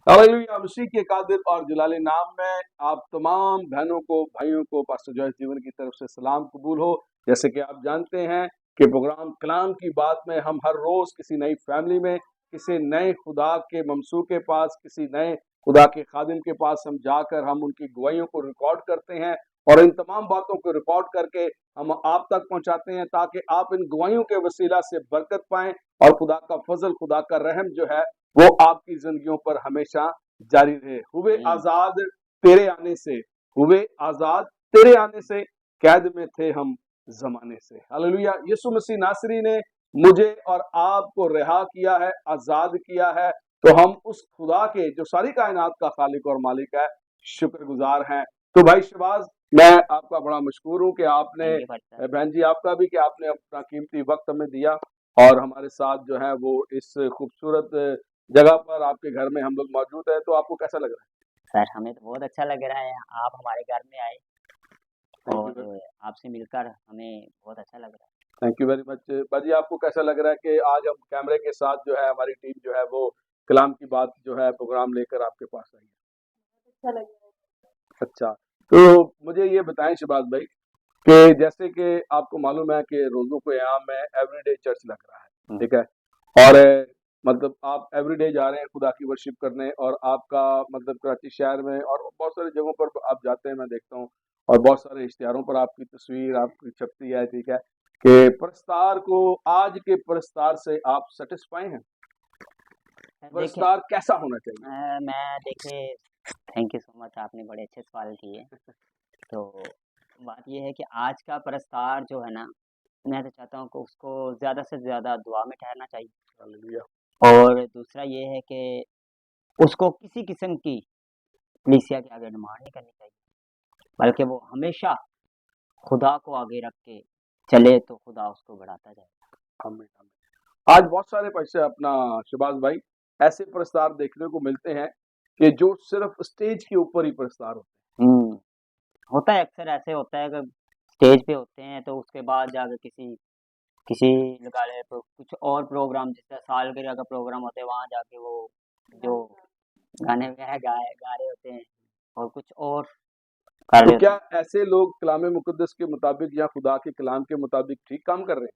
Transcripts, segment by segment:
Hallelujah. मसीह के कादिर और जलाली नाम में आप तमाम बहनों को, भाइयों को पास्टर जॉयस जीवन की तरफ से सलाम कबूल हो। जैसे कि आप जानते हैं कि प्रोग्राम कलाम की बात में हम हर रोज किसी नई फैमिली में, किसी नए खुदा के ममसू के पास, किसी नए खुदा के खादिम के पास हम जाकर हम उनकी गवाहियों को रिकॉर्ड करते हैं और इन तमाम बातों को रिकॉर्ड करके हम आप तक पहुंचाते हैं ताकि आप इन गवाहियों के वसीला से बरकत पाएं और खुदा का फजल, खुदा का रहम जो है वो आपकी जिंदगियों पर हमेशा जारी रहे। हुए आमीन। आजाद तेरे आने से, हुए आजाद तेरे आने से, कैद में थे हम जमाने से। हालेलुया। यीशु मसीह नासरी ने मुझे और आपको रिहा किया है, आजाद किया है। तो हम उस खुदा के जो सारी कायनात का खालिक और मालिक है, शुक्रगुजार हैं। तो भाई शहबाज, मैं आपका बड़ा मशहूर हूँ कि आपने, थैंक यू पास्टर। बहन जी आपका भी, कि आपने अपना कीमती वक्त हमें दिया और हमारे साथ जो है वो इस खूबसूरत जगह पर आपके घर में हम लोग मौजूद है। तो आपको कैसा लग रहा है? सर हमें तो बहुत अच्छा लग रहा है, आप हमारे घर में आए थैंक यू, और आपसे मिलकर हमें बहुत अच्छा लग रहा है। Thank you very much. बाजी, आपको कैसा लग रहा है कि आज हम कैमरे के साथ जो है हमारी टीम जो है वो कलाम की बात जो है प्रोग्राम लेकर आपके पास आई है? अच्छा लग रहा है। अच्छा, तो मुझे ये बताएं शहबाज भाई कि जैसे कि आपको मालूम है कि रोजों को यहाँ में एवरीडे चर्च लग रहा है, ठीक है, और मतलब आप एवरीडे जा रहे हैं खुदा की वर्शिप करने, और आपका मतलब कराची शहर में और बहुत सारी जगहों पर आप जाते हैं, मैं देखता हूँ, और बहुत सारे इश्तिहारों पर आपकी तस्वीर आपकी छपती है, ठीक है, कि प्रस्तार को, आज के प्रस्तार से आप सेटिस्फाई हैं? सर देखे, प्रस्तार कैसा होना चाहिए? मैं देखे, थैंक यू सो मच, आपने बड़े अच्छे सवाल किए। तो बात यह है कि आज का प्रस्तार जो है ना, मैं तो चाहता हूँ कि उसको ज़्यादा से ज़्यादा दुआ में ठहरना चाहिए। हालेलुया। और दूसरा ये है कि उसको किसी किस्म की कलीसिया के आगे डिमांड नहीं करनी चाहिए, बल्कि वो हमेशा खुदा को आगे रख के चले तो खुदा उसको बढ़ाता जाए। आमीन, आमीन। आज बहुत सारे पैसे अपना शहबाज भाई ऐसे प्रस्तार देखने को मिलते हैं कि जो सिर्फ स्टेज के ऊपर ही प्रस्तार होते होता है, अक्सर ऐसे होता है कि स्टेज पे होते हैं तो उसके बाद जाके किसी किसी लगा ले तो कुछ और प्रोग्राम, जिसका सालगिरह का प्रोग्राम होता है, वहाँ जाके वो जो गाने वगैरह गा रहे होते हैं और कुछ और हैं। कर तो रहे होते क्या हैं। ऐसे लोग कलाम मुकद्दस के मुताबिक या खुदा के कलाम के मुताबिक ठीक काम कर रहे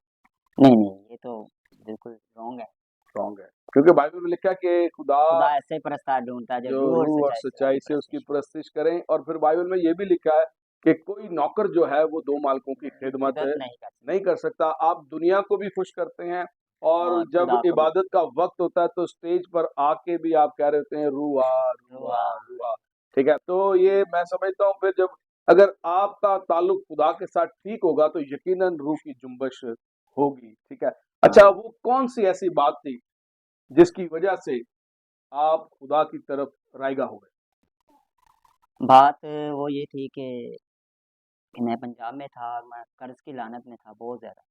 नहीं नहीं, ये तो बिल्कुल रॉन्ग है। हैं? रॉन्ग है, क्योंकि बाइबल में लिखा है कि खुदा खुदा ऐसे प्रस्ताव ढूंढता है जो जो रूह और रूह और सच्चाई से सच्चाई उसकी से उसकी परस्तिश करे। परस्तिश करें, और फिर बाइबल में ये भी लिखा है कि कोई नौकर जो है वो दो मालिकों की खिदमत खिदमत नहीं कर नहीं कर सकता। आप दुनिया को भी खुश करते हैं, और और जब खुदा को भी। इबादत का वक्त होता है तो स्टेज पर आके भी आप कह रहे होते हैं रूआ रुआ। रूआ रूआ, ठीक है। तो ये मैं समझता हूँ फिर जब अगर आपका ताल्लुक खुदा के साथ ठीक होगा तो यकीनन रूह की जुम्बश होगी, ठीक है। अच्छा, हाँ, वो कौन सी ऐसी बात थी जिसकी वजह से आप खुदा की तरफ रायगा हो बात वो ये थी कि मैं पंजाब में था और मैं कर्ज की लानत में था बहुत ज़्यादा।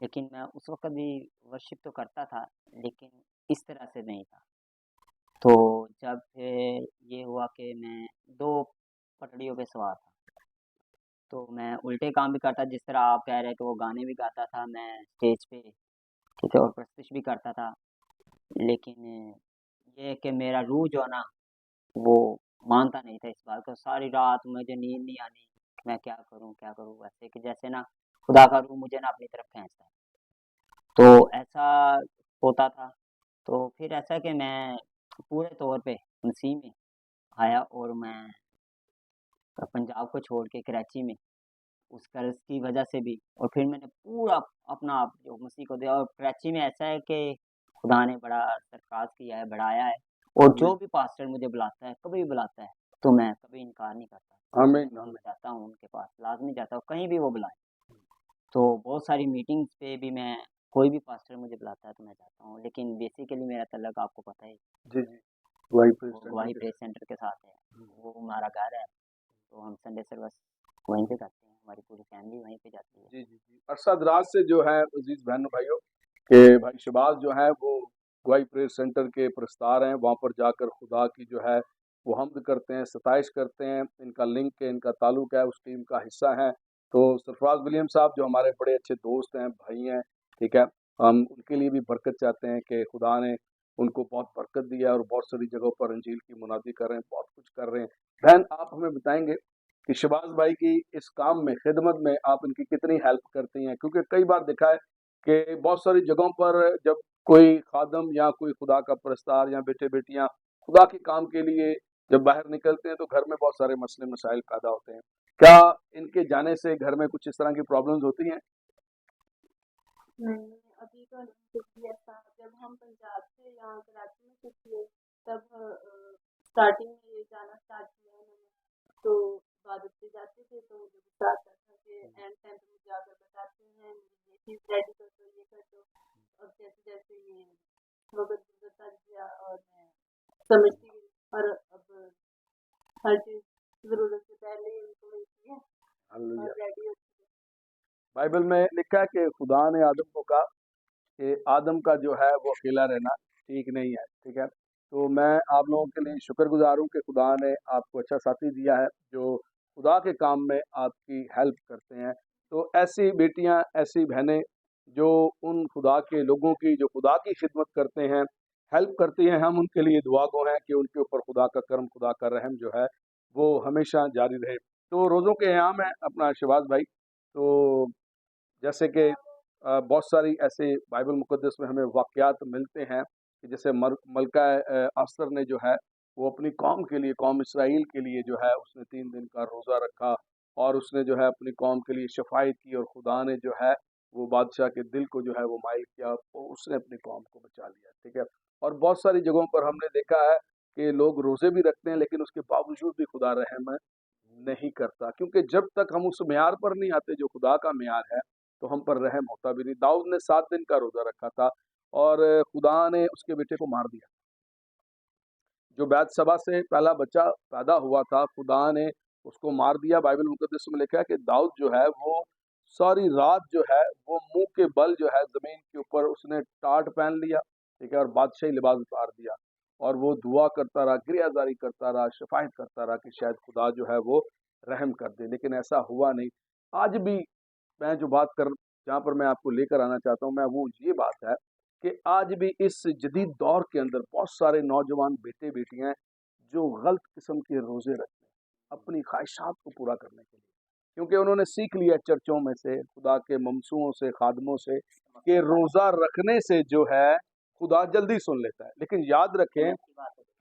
लेकिन मैं उस वक्त भी वर्शिप तो करता था, लेकिन इस तरह से नहीं था। तो जब फिर ये हुआ कि मैं दो पटड़ियों पे सवार था, तो मैं उल्टे काम भी करता, जिस तरह आप कह रहे हैं कि वो गाने भी गाता था मैं स्टेज पे, ठीक है, और प्रस्तुत भी करता था। लेकिन ये है कि मेरा रूह जो है ना, वो मानता नहीं था इस बात को। सारी रात मुझे नींद नहीं आनी, मैं क्या करूँ क्या करूँ, वैसे कि जैसे ना खुदा का रूह मुझे ना अपनी तरफ खींचता है। तो ऐसा होता था। तो फिर ऐसा कि मैं पूरे तौर पे मसीह में आया और मैं पंजाब को छोड़ के कराची में उस कर्ज की वजह से भी, और फिर मैंने पूरा अपना आप जो मसीह को दिया। और कराची में ऐसा है कि खुदा ने बड़ा सरफराज किया है, बढ़ाया है, और गए? जो भी पास्टर मुझे बुलाता है, कभी भी बुलाता है, तो मैं कभी इनकार नहीं करता। आमीन, मैं आमीन। जाता हूँ उनके पास, लाज़मी जाता हूँ, कहीं भी वो बुलाएँ। तो बहुत सारी मीटिंग्स पे भी मैं, कोई भी पास्टर मुझे बुलाता है तो मैं जाता हूँ। लेकिन बेसिकली मेरा तल्लक आपको पता है, जी, जी। वही प्रेस वो सेंटर गवाही के प्रेस साथ। सेंटर के साथ है। हुँ। वो हमारा घर है, तो हम संडे सर्विस वहीं पे करते हैं, हमारी पूरी फैमिली वहीं पे जाती है। जी, जी, जी। अरशद राज से जो है अज़ीज़ बहनों-भाइयों, कि भाई शहबाज जो है वो गवाही प्रेस सेंटर के प्रस्तार हैं, वहाँ पर जाकर खुदा की जो है वो हम्द करते हैं, सताइश करते हैं। इनका लिंक है, इनका ताल्लुक है, उस टीम का हिस्सा हैं। तो सरफराज विलियम साहब जो हमारे बड़े अच्छे दोस्त हैं, भाई हैं, ठीक है? हम उनके लिए भी बरकत चाहते हैं कि खुदा ने उनको बहुत बरकत दी है और बहुत सारी जगहों पर अंजील की मुनादी कर रहे हैं, बहुत कुछ कर रहे हैं। बहन, आप हमें बताएंगे कि शहबाज भाई की इस काम में, खिदमत में आप इनकी कितनी हेल्प करती हैं? क्योंकि कई बार देखा है कि बहुत सारी जगहों पर जब कोई खादम या कोई खुदा का परस्तार या बेटे बेटियां खुदा के काम के लिए जब बाहर निकलते हैं तो घर में बहुत सारे मसले मसाइल पैदा होते हैं। क्या इनके जाने से घर में कुछ इस तरह की प्रॉब्लम्स होती हैं? नहीं, अभी तो नहीं कुछ भी ऐसा। जब हम पंजाब से यहाँ कराची में शिफ्ट हुए तब स्टार्टिंग में ये जाना स्टार्ट किया उन्होंने, तो इबादत पे जाते थे तो मुझे गुस्सा आता था कि एंड टाइम पे मुझे आकर बताते हैं मेरी ये चीज़ रेडी कर दो, ये कर दो। अब जैसे जैसे ये वक्त गुजरता गया और मैं समझती गई, और अब हर चीज़ ज़रूरत से पहले ही उनको मिलती है और हालेलुया। रेडी होती है। बाइबल में लिखा है कि खुदा ने आदम को कहा कि आदम का जो है वो अकेला रहना ठीक नहीं है, ठीक है। तो मैं आप लोगों के लिए शुक्रगुजार हूँ कि खुदा ने आपको अच्छा साथी दिया है जो खुदा के काम में आपकी हेल्प करते हैं। तो ऐसी बेटियां, ऐसी बहनें जो उन खुदा के लोगों की, जो खुदा की खिदमत करते हैं, हेल्प करती हैं, हम उनके लिए दुआ गो हैं कि उनके ऊपर खुदा का करम, खुदा का रहम जो है वो हमेशा जारी रहे। तो रोज़ों के अयाम है अपना शहबाज भाई, तो जैसे कि बहुत सारी ऐसे बाइबल मुकद्दस में हमें वाक़यात मिलते हैं कि जैसे मलका अस्तर ने जो है वो अपनी कौम के लिए, कौम इसराइल के लिए जो है उसने 3 दिन का रोज़ा रखा और उसने जो है अपनी कौम के लिए शफ़ाअत की और खुदा ने जो है वो बादशाह के दिल को जो है वो माइल किया और उसने अपनी कौम को बचा लिया, ठीक है। और बहुत सारी जगहों पर हमने देखा है कि लोग रोज़े भी रखते हैं लेकिन उसके बावजूद भी खुदा रहम नहीं करता, क्योंकि जब तक हम उस म्यार पर नहीं आते जो खुदा का म्यार है तो हम पर रहम होता भी नहीं। दाऊद ने 7 दिन का रोजा रखा था और खुदा ने उसके बेटे को मार दिया। जो बैतसबा से पहला बच्चा पैदा हुआ था, खुदा ने उसको मार दिया। बाइबल मुकद्दस में लिखा है कि दाऊद जो है वो सारी रात जो है वो मुंह के बल जो है जमीन के ऊपर उसने टाट पहन लिया, ठीक है, और बादशाही लिबास उतार दिया और वो दुआ करता रहा, गिरियाजारी करता रहा, शफायत करता रहा कि शायद खुदा जो है वो रहम कर दे, लेकिन ऐसा हुआ नहीं। आज भी मैं जो बात कर जहाँ पर मैं आपको लेकर आना चाहता हूँ, मैं वो ये बात है कि आज भी इस जदीद दौर के अंदर बहुत सारे नौजवान बेटे बेटियां हैं जो गलत किस्म के रोजे रखते हैं अपनी ख्वाहिशात को पूरा करने के लिए, क्योंकि उन्होंने सीख लिया चर्चों में से, खुदा के ममसूओं से, खादमों से कि रोजा रखने से जो है खुदा जल्दी सुन लेता है। लेकिन याद रखें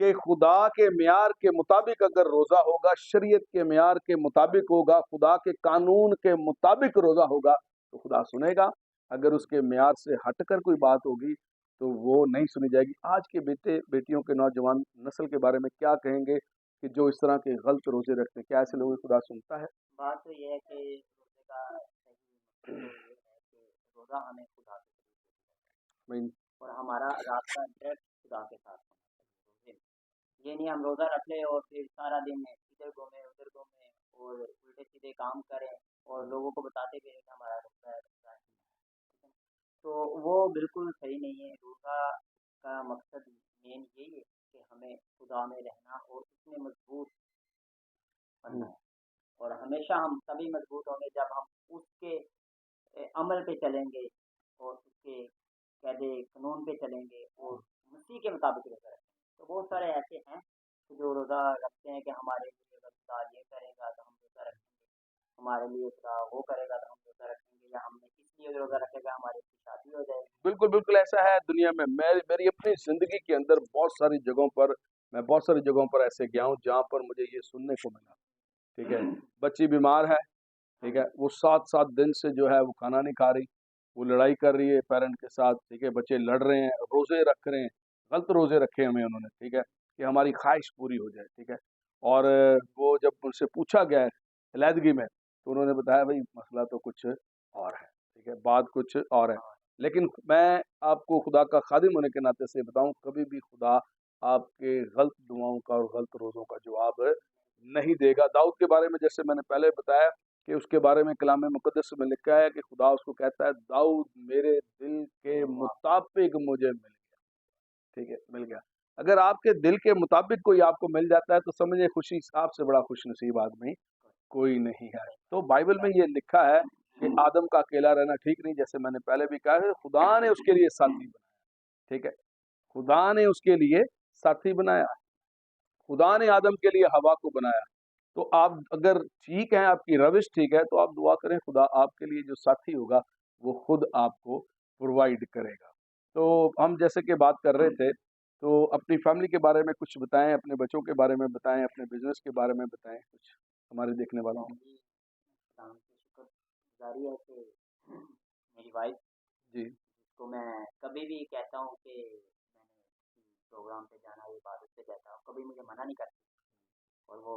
कि खुदा के म्यार के मुताबिक अगर रोजा होगा, शरीयत के म्यार के मुताबिक होगा, खुदा के कानून के मुताबिक रोजा होगा तो खुदा सुनेगा। अगर उसके म्यार से हटकर कोई बात होगी तो वो नहीं सुनी जाएगी। आज के बेटे बेटियों के नौजवान नस्ल के बारे में क्या कहेंगे कि जो इस तरह के गलत रोजे रखते हैं, क्या ऐसे लोगों को खुदा सुनता है? बात तो ये है कि रोजे का सही मतलब तो ये है कि रोजा हमें खुदा के करीब लेके मैं जाता है और हमारा रास्ता डायरेक्ट खुदा के साथ होना चाहिए रोजे में। ये नहीं हम रोजा रख ले और फिर सारा दिन इधर घूमे उधर घूमे और उल्टे सीधे काम करें और लोगों को बताते भी रहे कि हमारा रोजा है। ठीक है? तो वो बिल्कुल सही नहीं है। रोजा का मकसद मेन यही है कि हमें खुदा में रहना और उसमें मजबूत बनना है। और हमेशा हम तभी मजबूत होंगे जब हम उसके अमल पे चलेंगे और उसके कायदे कानून पे चलेंगे और मसीह के मुताबिक रोज़ा रखेंगे। तो बहुत सारे ऐसे हैं कि जो रोज़ा रखते हैं कि हमारे लिए अगर खुदा ये करेगा तो हम रोज़ा रखेंगे, हमारे लिए खुदा वो करेगा तो हम रोज़ा रखेंगे, या हमने इसलिए रोज़ा रखेगा हमारी इसकी शादी हो जाएगी। बिल्कुल बिल्कुल ऐसा है दुनिया में। मेरी मेरी अपनी जिंदगी के अंदर बहुत सारी जगहों पर, मैं बहुत सारी जगहों पर ऐसे गया हूँ जहाँ पर मुझे ये सुनने को मिला, ठीक है, बच्ची बीमार है, ठीक है, वो 7-7 दिन से जो है वो खाना नहीं खा रही, वो लड़ाई कर रही है पेरेंट के साथ, ठीक है, बच्चे लड़ रहे हैं, रोजे रख रहे हैं, गलत रोजे रखे हमें उन्होंने, ठीक है, कि हमारी ख्वाहिश पूरी हो जाए, ठीक है। और वो जब उनसे पूछा गया है अलहदगी में तो उन्होंने बताया भाई मसला तो कुछ और है, ठीक है, बात कुछ और है। लेकिन मैं आपको खुदा का खादिम होने के नाते से बताऊं, कभी भी खुदा आपके गलत दुआओं का और गलत रोज़ों का जवाब नहीं देगा। दाऊद के बारे में जैसे मैंने पहले बताया कि उसके बारे में कलाम मुकद्दस में लिखा है कि खुदा उसको कहता है, दाऊद मेरे दिल के मुताबिक मुझे मिल गया, ठीक है, मिल गया। अगर आपके दिल के मुताबिक कोई आपको मिल जाता है तो समझिए खुशी, आपसे बड़ा खुश नसीब आदमी कोई नहीं है। तो बाइबल में ये लिखा है कि आदम का अकेला रहना ठीक नहीं, जैसे मैंने पहले भी कहा है, खुदा ने उसके लिए साथी बनाया, ठीक है, खुदा ने उसके लिए साथी बनाया, खुदा ने आदम के लिए हवा को बनाया। तो आप अगर ठीक है, आपकी रविश ठीक है, तो आप दुआ करें, खुदा आपके लिए जो साथी होगा वो खुद आपको प्रोवाइड करेगा। तो हम जैसे कि बात कर रहे थे, तो अपनी फैमिली के बारे में कुछ बताएं, अपने बच्चों के बारे में बताएं, अपने बिजनेस के बारे में बताएं कुछ हमारे देखने वालों को। जी, खुदावंद की शुक्रगुजारी है कि मेरी वाइफ, जी जिसको मैं कभी भी कहता हूँ कि मैंने किसी प्रोग्राम पे जाना है, इबादत पे जाता हूँ, कभी मुझे मना नहीं करती, और वो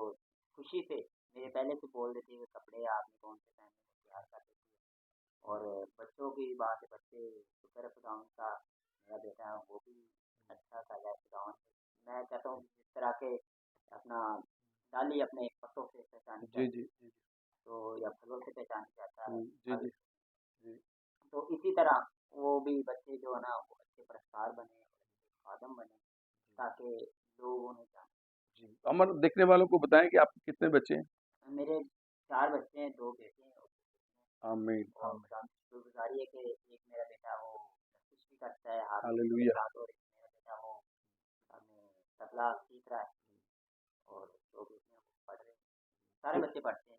खुशी से मेरे पहले से बोल देती है कि कपड़े आपने कौन से पहने हैं, तैयार कर देती है। और बच्चों की बात है, बच्चे शुक्र है खुदावंद का, मेरा बेटा है वो भी अच्छा सा है खुदावंद से। मैं कहता हूँ जिस तरह के अपना डाली अपने पत्तों से पहचानी जी जाती जी है, जी तो या फलों से पहचानी जाता है जी फल। जी जी तो इसी तरह वो भी बच्चे जो है ना, वो अच्छे प्रस्तार बने और अच्छे खादम बने, ताकि लोग उन्हें जाने। जी। हमारे देखने वालों को बताएं कि आपके कितने बच्चे हैं। मेरे 4 बच्चे हैं, 2 बेटे हैं और 2 बेटियाँ हैं। आमीन और आमीन। खुदा की शुक्रगुजारी है कि एक मेरा बेटा वो प्रैक्टिस भी करता है हारमोनियम के हालेलुया। साथ, और एक मेरा बेटा वो हमें तबला सीख रहा है, और 2 बेटियाँ वो पढ़ रही हैं। सारे तो बच्चे पढ़ते हैं।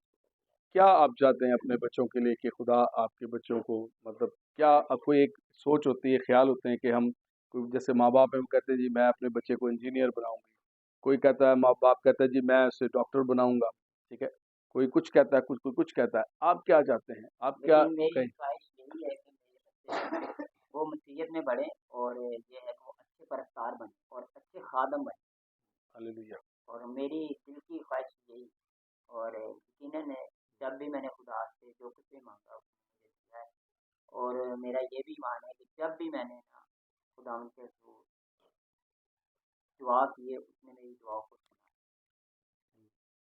क्या आप चाहते हैं अपने बच्चों के लिए कि खुदा आपके बच्चों को, मतलब क्या कोई एक सोच होती है, ख्याल होते हैं कि हम, कोई जैसे माँ बाप है वो कहते हैं जी मैं अपने बच्चे को इंजीनियर बनाऊंगी, कोई कहता है, माँ बाप कहता है जी मैं उसे डॉक्टर बनाऊंगा, ठीक है, कोई कुछ कहता है, कुछ कहता है, आप क्या चाहते हैं, आप क्या लेकिन मेरी कहें। ख्वाहिश यही है कि मेरे बच्चे वो मसीहत में बढ़े, और ये है कि वो अच्छे परस्तार बने और अच्छे खादम बने। हालेलुया। और मेरी दिल की ख्वाहिश यही, और यकीनन जब भी मैंने खुदा से जो कुछ भी मांगा उसने मुझे दिया है। और मेरा ये भी ईमान है कि जब भी मैंने ना खुदावंद के हज़ूर दुआ की है, उसने मेरी दुआ को सुना है।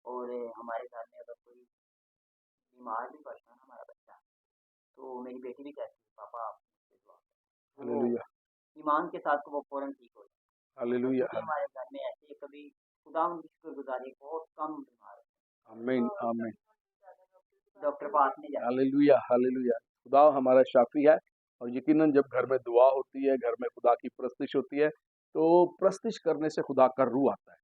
और हमारे घर में अगर कोई बीमार भी पड़ता है ना हमारा बच्चा, तो मेरी बेटी भी कहती है पापा आप मुझसे दुआ करें, तो वो हालेलुया। ईमान के साथ वो फ़ौरन ठीक हो जाता है। और हालेलुया। बच्चे भी हमारे घर में ऐसे कभी खुदावंद की शुक्रगुजारी बहुत कम बीमार होते आमीन आमीन। हैं, डॉक्टर पास नहीं जाते। Hallelujah hallelujah. खुदा हमारा शाफी है, और यकीनन जब घर में दुआ होती है, घर में खुदा की परस्तिश होती है, तो परस्तिश करने से खुदा का रूह आता है।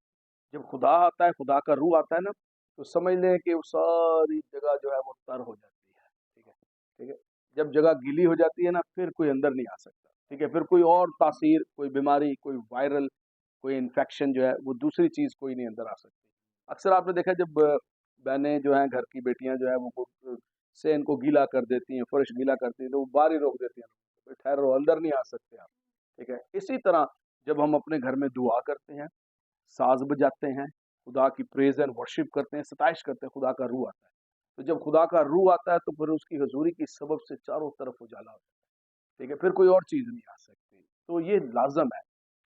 जब खुदा आता है, खुदा का रूह आता है ना, तो समझ लें कि वो सारी जगह जो है वो तर हो जाती है। ठीक है, ठीक है। जब जगह गीली हो जाती है ना, फिर कोई अंदर नहीं आ सकता। ठीक है, फिर कोई और तासीर, कोई बीमारी, कोई वायरल, कोई इन्फेक्शन जो है, वो दूसरी चीज कोई नहीं अंदर आ सकती। अक्सर आपने देखा जब बहनें जो हैं, घर की बेटियां जो है वो से इनको गीला कर देती हैं, फर्श गीला करती हैं, तो वो बाहर ही रोक देती हैं, भाई ठहरो, अंदर नहीं आ सकते आप। ठीक है, इसी तरह जब हम अपने घर में दुआ करते हैं, साज बजाते हैं, खुदा की प्रेज एंड वर्शिप करते हैं, सताइश करते हैं, खुदा का रूह आता है। तो जब खुदा का रूह आता है, तो फिर उसकी हजूरी की सबब से चारों तरफ उजाला हो जाता है। ठीक है, फिर कोई और चीज नहीं आ सकती। तो ये लाजम है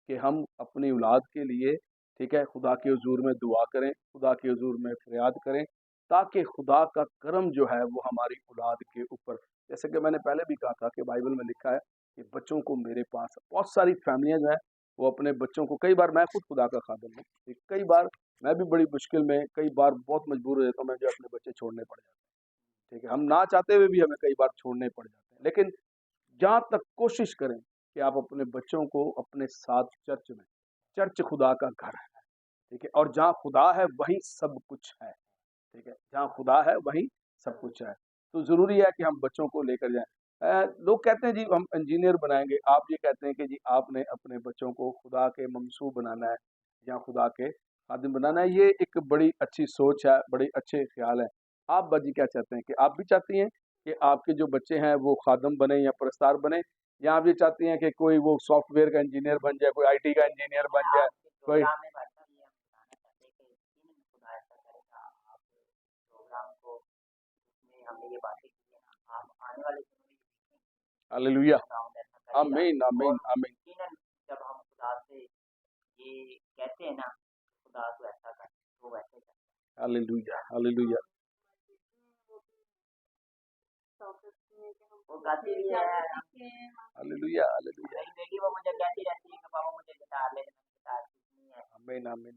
कि हम अपनी औलाद के लिए, ठीक है, खुदा के हुजूर में दुआ करें, खुदा के हुजूर में फरियाद करें, ताकि खुदा का करम जो है वो हमारी औलाद के ऊपर, जैसे कि मैंने पहले भी कहा था कि बाइबल में लिखा है कि बच्चों को मेरे पास, बहुत सारी फैमिलियां जो है वो अपने बच्चों को, कई बार मैं खुद खुदा का खादिम हूँ, कई बार मैं भी बड़ी मुश्किल में, कई बार बहुत मजबूर हो जाता हूँ, मैं जो अपने बच्चे छोड़ने पड़ जाते हैं। ठीक है, हम ना चाहते हुए भी हमें कई बार छोड़ने पड़ जाते हैं, लेकिन जहाँ तक कोशिश करें कि आप अपने बच्चों को अपने साथ चर्च में, चर्च खुदा का घर है। ठीक है, और जहाँ खुदा है वहीं सब कुछ है। ठीक है, जहाँ खुदा है वहीं सब कुछ है। तो जरूरी है कि हम बच्चों को लेकर जाएं। लोग कहते हैं जी हम इंजीनियर बनाएंगे, आप ये कहते हैं कि जी आपने अपने बच्चों को खुदा के ममसू बनाना है या खुदा के खादिम बनाना है। ये एक बड़ी अच्छी सोच है, बड़े अच्छे ख्याल है। आप बाजी क्या चाहते हैं, कि आप भी चाहती हैं कि आपके जो बच्चे हैं वो खादम बने या परस्तार बने, या आप ये चाहती हैं कि कोई वो सॉफ्टवेयर का इंजीनियर बन जाए, कोई आईटी का इंजीनियर बन जाए, आपके कोई। प्रोग्राम में भाई साहब ये हम बताना चाहते हैं कि यकीनन खुदा ऐसा करेगा। आप प्रोग्राम को उसमें हमने ये बातें की है ना, आप आने वाले दिनों में ये देखेंगे हालेलुया। खुदावंद ऐसा करेगा। आमीन आमीन और आमीन। यकीनन जब हम खुदा से ये कहते हैं ना खुदा तो ऐसा कर, तो वैसे करता है। Hallelujah hallelujah. वो गाती भी है। Hallelujah hallelujah. मेरी बेटी वो मुझे कहती रहती है कि पापा मुझे गिटार ले दे, मैंने गिटार सीखनी है। आमीन आमीन।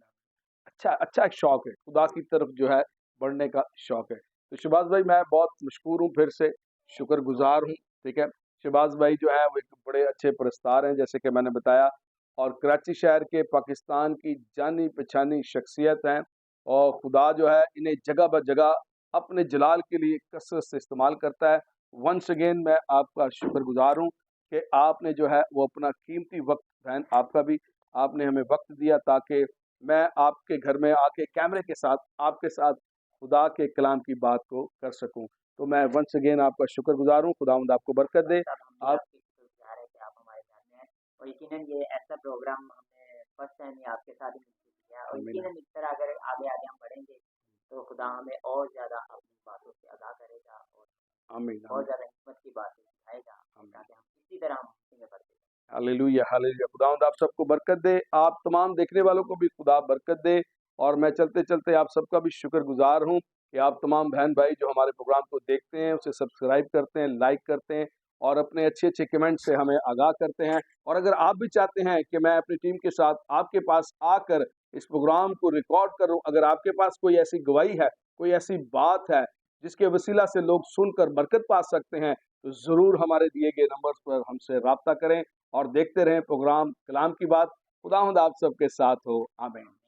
अच्छा अच्छा, एक शौक है खुदा की तरफ जो है बढ़ने का शौक है। तो शहबाज भाई मैं बहुत मशकूर हूँ, फिर से शुक्रगुजार हूँ। ठीक है, शहबाज भाई जो है वो एक बड़े अच्छे प्रस्तार हैं, जैसे कि मैंने बताया, और कराची शहर के पाकिस्तान की जानी पहचानी शख्सियत हैं और खुदा जो है इन्हें जगह ब जगह अपने जलाल के लिए कसरत से इस्तेमाल करता है। वंस अगेन मैं आपका शुक्रगुजार हूँ कि आपने जो है वो अपना कीमती वक्त, बहन आपका भी, आपने हमें वक्त दिया ताकि मैं आपके घर में आके कैमरे के साथ आपके साथ खुदा के कलाम की बात को कर सकूं। तो मैं वंस अगेन आपका शुक्रगुजार हूँ। खुदावंद आपको बरकत दे। साहब हम भी आप आपके शुक्रगुजार है कि आप हमारे घर में हैं और यकीनन ये ऐसा प्रोग्राम हमने फर्स्ट टाइम ही आपके साथ ही मिलकर किया और आमीन यकीनन इस तरह अगर आगे आगे हम बढ़ेंगे तो खुदा हमें और ज़्यादा अपनी बातों से आगाह करेगा और आमीन बहुत ज़्यादा हिम्मत की बातें सिखाएगा आमीन। ताकि हम इसी तरह हम मसीह में बढ़ते रहें। Hallelujah hallelujah. खुदावंद आप सबको बरकत दे। आप तमाम देखने वालों को भी खुदा बरकत दे। और मैं चलते चलते आप सबका भी शुक्रगुजार हूँ कि आप तमाम बहन भाई जो हमारे प्रोग्राम को देखते हैं, उसे सब्सक्राइब करते हैं, लाइक करते हैं और अपने अच्छे अच्छे कमेंट से हमें आगाह करते हैं। और अगर आप भी चाहते हैं कि मैं अपनी टीम के साथ आपके पास आकर इस प्रोग्राम को रिकॉर्ड करूं, अगर आपके पास कोई ऐसी गवाही है, कोई ऐसी बात है जिसके वसीला से लोग सुनकर बरकत पा सकते हैं, तो ज़रूर हमारे दिए गए नंबर्स पर हमसे राब्ता करें और देखते रहें प्रोग्राम कलाम की बात। खुदावंद आप सबके साथ हो। आमीन।